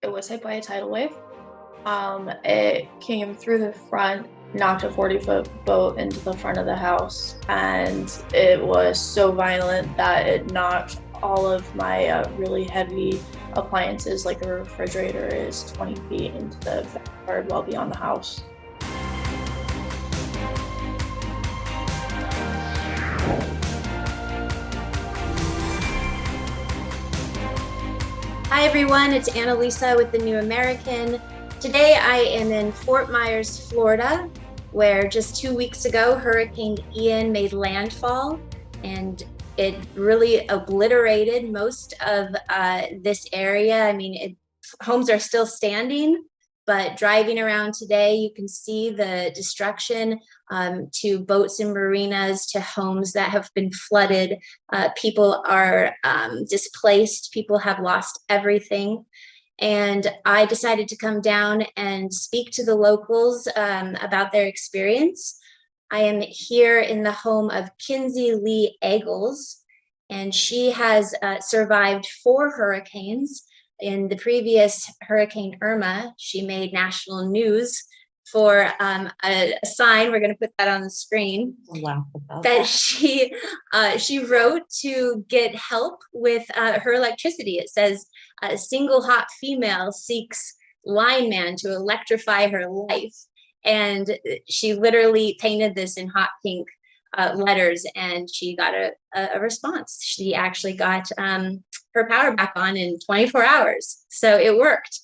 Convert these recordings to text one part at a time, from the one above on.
It was hit by a tidal wave. It came through the front, knocked a 40-foot boat into the front of the house, and it was so violent that it knocked all of my really heavy appliances, like the refrigerator is 20 feet into the backyard well beyond the house. Hi everyone, it's Annalisa with the New American. Today I am in Fort Myers, Florida, where just 2 weeks ago Hurricane Ian made landfall and it really obliterated most of this area. Homes are still standing, but driving around today, you can see the destruction to boats and marinas, to homes that have been flooded. People are displaced. People have lost everything. And I decided to come down and speak to the locals about their experience. I am here in the home of Kynse Leigh Agles, and she has survived 4 hurricanes. In the previous Hurricane Irma, she made national news for a sign. We're going to put that on the screen. That she wrote to get help with her electricity. It says, "A single hot female seeks lineman to electrify her life." And she literally painted this in hot pink letters, and she got a response. She actually got her power back on in 24 hours. So it worked.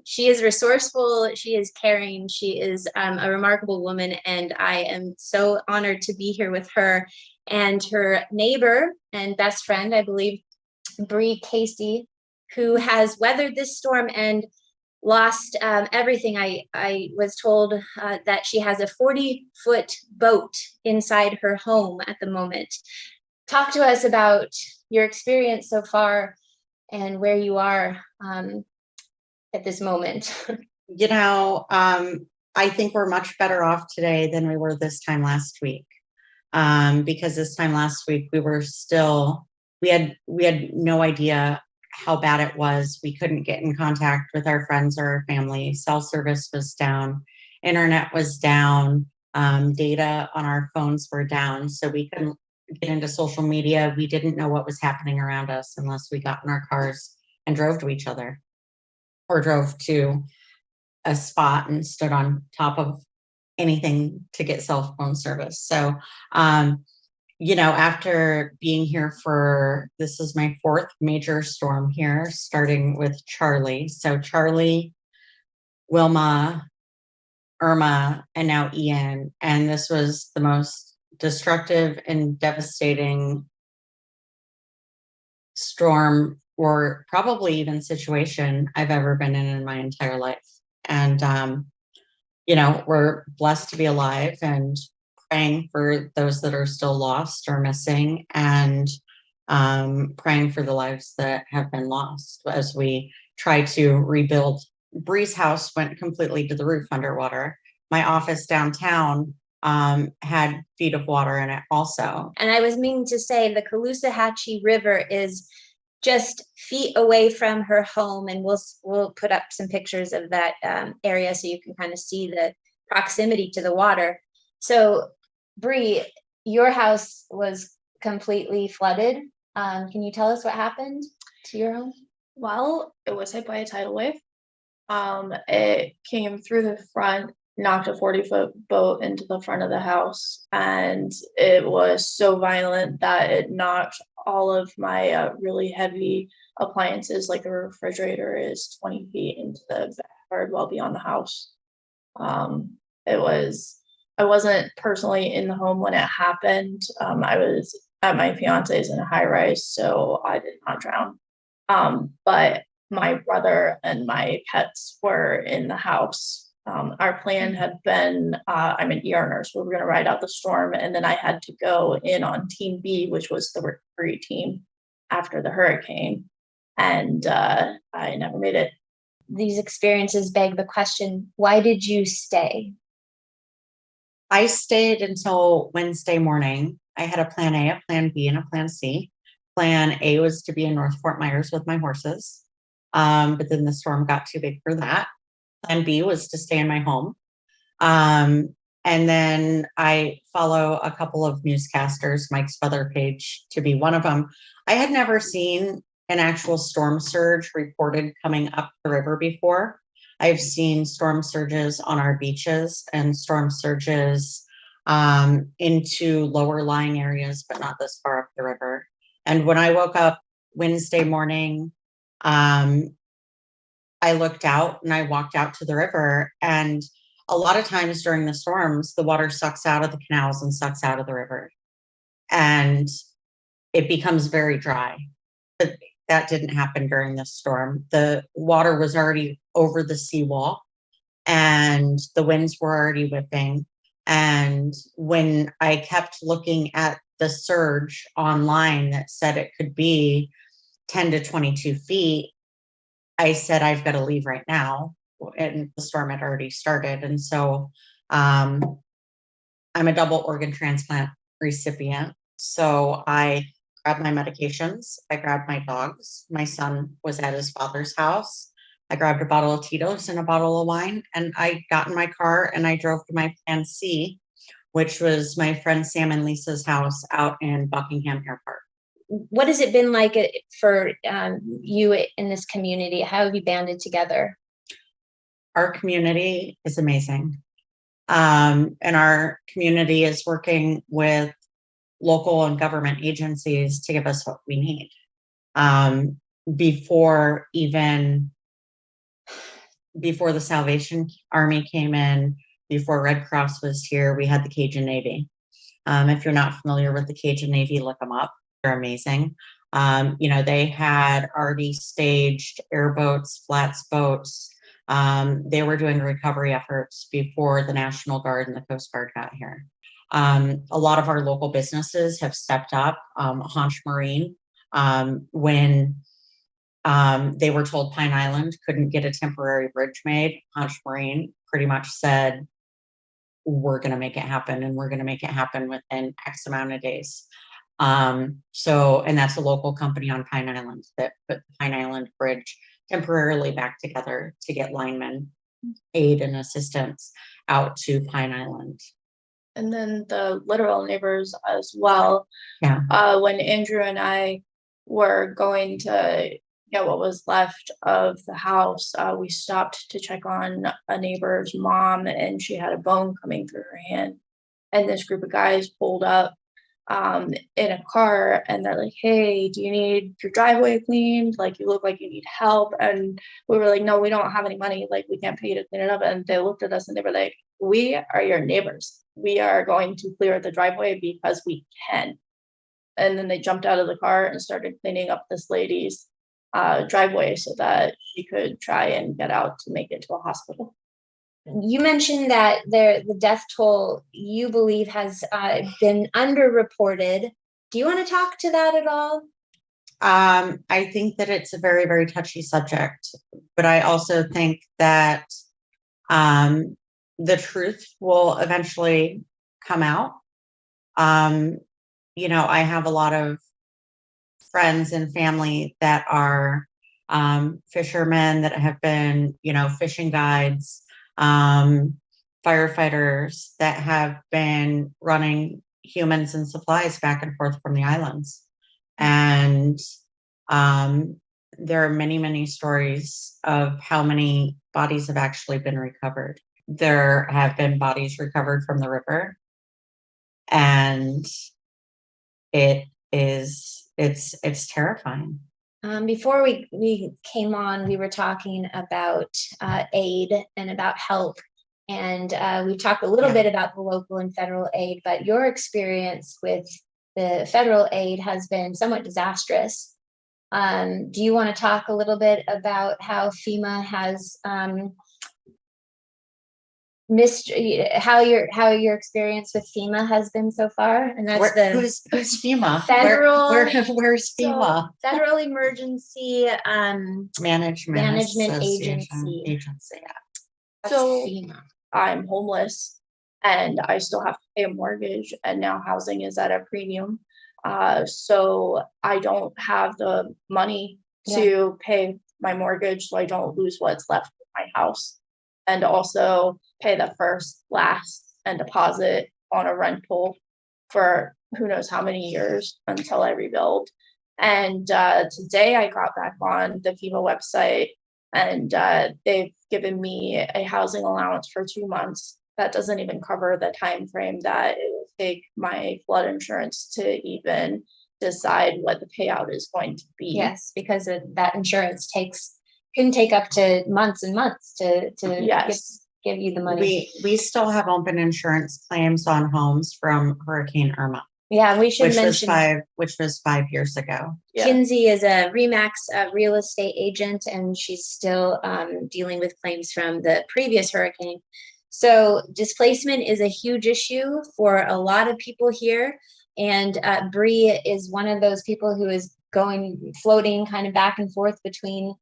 She is resourceful, she is caring, she is a remarkable woman, and I am so honored to be here with her and her neighbor and best friend, I believe, Kynse, who has weathered this storm and lost everything. I was told that she has a 40-foot boat inside her home at the moment. Talk to us about your experience so far and where you are at this moment. I think we're much better off today than we were this time last week. Because this time last week we had no idea how bad it was. We couldn't get in contact with our friends or our family. Cell service was down, internet was down, data on our phones were down, so we couldn't get into social media. We didn't know what was happening around us unless we got in our cars and drove to each other, or drove to a spot and stood on top of anything to get cell phone service. So, after being here this is my 4th major storm here, starting with Charlie. So Charlie, Wilma, Irma, and now Ian. And this was the most destructive and devastating storm, or probably even situation, I've ever been in my entire life. And, we're blessed to be alive and praying for those that are still lost or missing, and praying for the lives that have been lost as we try to rebuild. Bree's house went completely to the roof underwater. My office downtown had feet of water in it also. And I was meaning to say, the Caloosahatchee River is just feet away from her home, and we'll put up some pictures of that area so you can kind of see the proximity to the water. So, Bree, your house was completely flooded. Can you tell us what happened to your home? Well, it was hit by a tidal wave. It came through the front, knocked a 40-foot boat into the front of the house, and it was so violent that it knocked all of my really heavy appliances, like the refrigerator is 20 feet into the backyard well beyond the house. I wasn't personally in the home when it happened. I was at my fiance's in a high rise, so I did not drown. But my brother and my pets were in the house. Our plan had been, I'm an ER nurse. We were going to ride out the storm, and then I had to go in on Team B, which was the recovery team after the hurricane. And I never made it. These experiences beg the question, why did you stay? I stayed until Wednesday morning. I had a plan A, a plan B, and a plan C. Plan A was to be in North Fort Myers with my horses. But then the storm got too big for that. Plan B was to stay in my home. And then I follow a couple of newscasters, Mike's weather page to be one of them. I had never seen an actual storm surge reported coming up the river before. I've seen storm surges on our beaches and storm surges into lower lying areas, but not this far up the river. And when I woke up Wednesday morning, I looked out and I walked out to the river, and a lot of times during the storms, the water sucks out of the canals and sucks out of the river, and it becomes very dry. But that didn't happen during this storm. The water was already over the seawall and the winds were already whipping. And when I kept looking at the surge online that said it could be 10 to 22 feet, I said, I've got to leave right now. And the storm had already started. And so I'm a double organ transplant recipient. So I grabbed my medications. I grabbed my dogs. My son was at his father's house. I grabbed a bottle of Tito's and a bottle of wine. And I got in my car and I drove to my plan C, which was my friend Sam and Lisa's house out in Buckingham Airport. What has it been like for you in this community? How have you banded together? Our community is amazing. And our community is working with local and government agencies to give us what we need. Before the Salvation Army came in, before Red Cross was here, we had the Cajun Navy. If you're not familiar with the Cajun Navy, look them up. They're amazing. They had already staged airboats, flats boats. They were doing recovery efforts before the National Guard and the Coast Guard got here. A lot of our local businesses have stepped up. Haunch Marine, when they were told Pine Island couldn't get a temporary bridge made, Haunch Marine pretty much said, we're going to make it happen, and we're going to make it happen within X amount of days. And that's a local company on Pine Island that put the Pine Island Bridge temporarily back together to get linemen aid and assistance out to Pine Island. And then the literal neighbors as well. Yeah. When Andrew and I were going to get what was left of the house, we stopped to check on a neighbor's mom, and she had a bone coming through her hand. And this group of guys pulled up in a car, and they're like, hey, do you need your driveway cleaned? Like, you look like you need help. And we were like, no, we don't have any money. Like, we can't pay you to clean it up. And they looked at us and they were like, we are your neighbors. We are going to clear the driveway because we can. And then they jumped out of the car and started cleaning up this lady's driveway so that she could try and get out to make it to a hospital. You mentioned that the death toll, you believe, has been underreported. Do you want to talk to that at all? I think that it's a very, very touchy subject, but I also think that the truth will eventually come out. I have a lot of friends and family that are fishermen, that have been, fishing guides, firefighters that have been running humans and supplies back and forth from the islands. And there are many, many stories of how many bodies have actually been recovered. There have been bodies recovered from the river, and it's terrifying. Before we came on, we were talking about aid and about help. And we talked a little bit about the local and federal aid, but your experience with the federal aid has been somewhat disastrous. Do you want to talk a little bit about how FEMA has how your experience with FEMA has been so far? And that's who's FEMA? Federal. Where's FEMA? Federal Emergency Management Agency. Yeah. So FEMA. I'm homeless and I still have to pay a mortgage, and now housing is at a premium. So I don't have the money to pay my mortgage so I don't lose what's left of my house, and also pay the first, last, and deposit on a rental for who knows how many years until I rebuild. And today I got back on the FEMA website, and they've given me a housing allowance for 2 months. That doesn't even cover the time frame that it will take my flood insurance to even decide what the payout is going to be. Yes, because that insurance can take up to months and months to Yes. give you the money. We still have open insurance claims on homes from Hurricane Irma, Yeah, we should mention which was 5 years ago. Yeah. Kynse is a Remax real estate agent, and she's still dealing with claims from the previous hurricane. So displacement is a huge issue for a lot of people here. And Bree is one of those people who is floating kind of back and forth between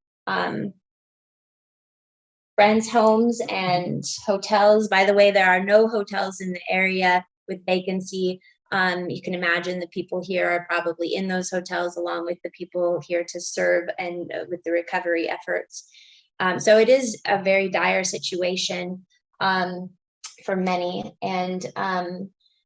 friends' homes and hotels. By the way, there are no hotels in the area with vacancy. You can imagine the people here are probably in those hotels along with the people here to serve and with the recovery efforts. So it is a very dire situation for many. And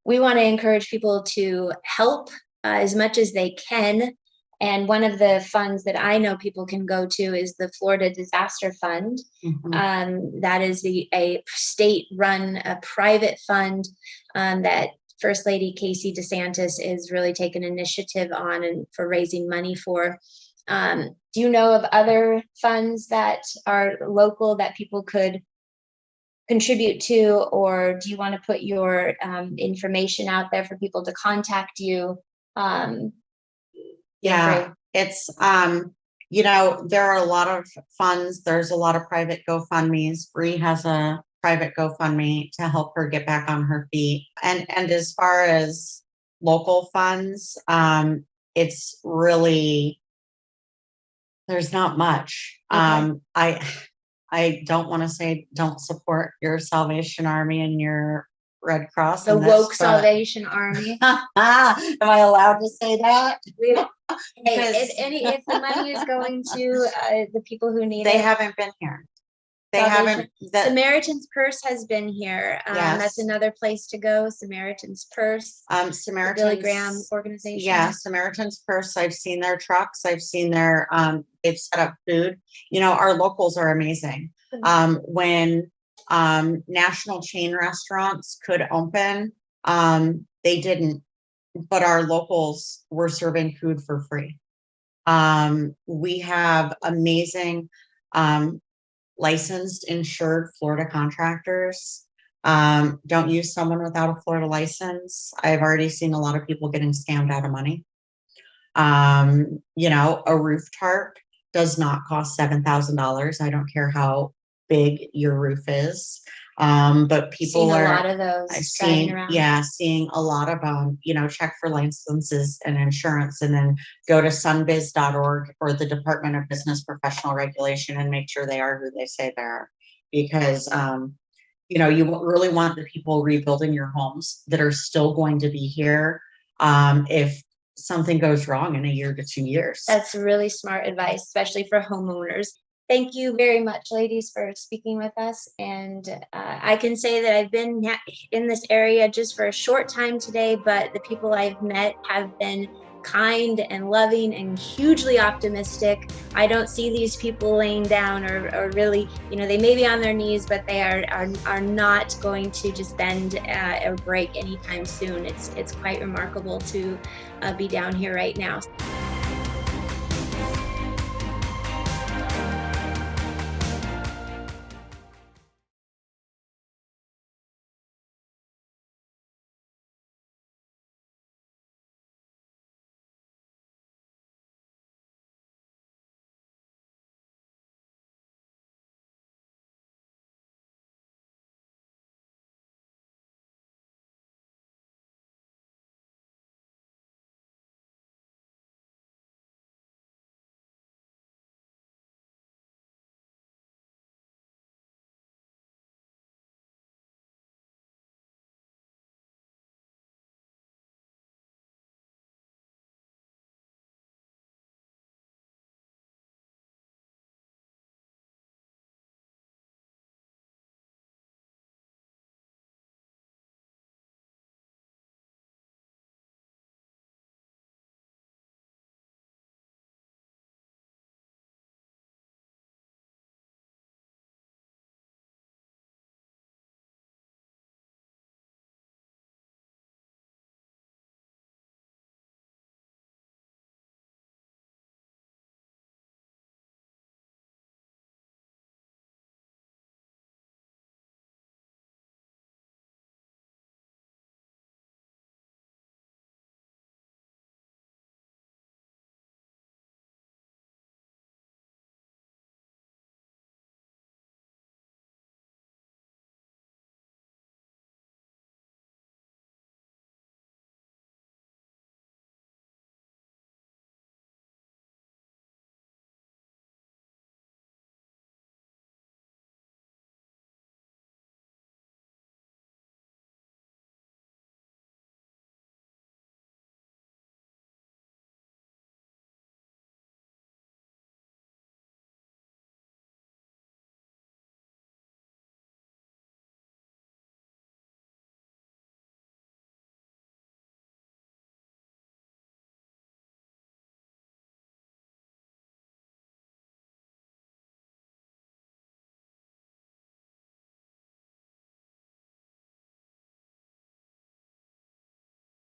we want to encourage people to help as much as they can. And one of the funds that I know people can go to is the Florida Disaster Fund. Mhm. That is a state-run, a private fund that First Lady Casey DeSantis is really taking initiative on and for raising money for. Do you know of other funds that are local that people could contribute to, or do you want to put your information out there for people to contact you? Yeah, it's there are a lot of funds. There's a lot of private GoFundMe's. Bree has a private GoFundMe to help her get back on her feet. And as far as local funds, it's really, there's not much. Okay. I don't want to say don't support your Salvation Army and your Red Cross. The woke Salvation Army. Am I allowed to say that? Hey, if the money is going to the people who need They it. haven't been here. They Salvation. haven't. Samaritan's Purse has been here. Yes. That's another place to go. Samaritan's Purse. Samaritan's, Billy Graham organization. Yeah, Samaritan's Purse. I've seen their trucks. I've seen their they've set up food. Our locals are amazing. When national chain restaurants could open, they didn't, but our locals were serving food for free. We have amazing licensed, insured Florida contractors. Don't use someone without a Florida license. I've already seen a lot of people getting scammed out of money. A roof tarp does not cost $7,000. I don't care how big your roof is. But people Seen are a lot of those seeing a lot of check for licenses and insurance, and then go to sunbiz.org or the Department of Business Professional Regulation and make sure they are who they say they are, because you really want the people rebuilding your homes that are still going to be here if something goes wrong in a year to 2 years. That's really smart advice, especially for homeowners. Thank you very much, ladies, for speaking with us. And I can say that I've been in this area just for a short time today, but the people I've met have been kind and loving and hugely optimistic. I don't see these people laying down or really, they may be on their knees, but they are not going to just bend or break anytime soon. It's quite remarkable to be down here right now.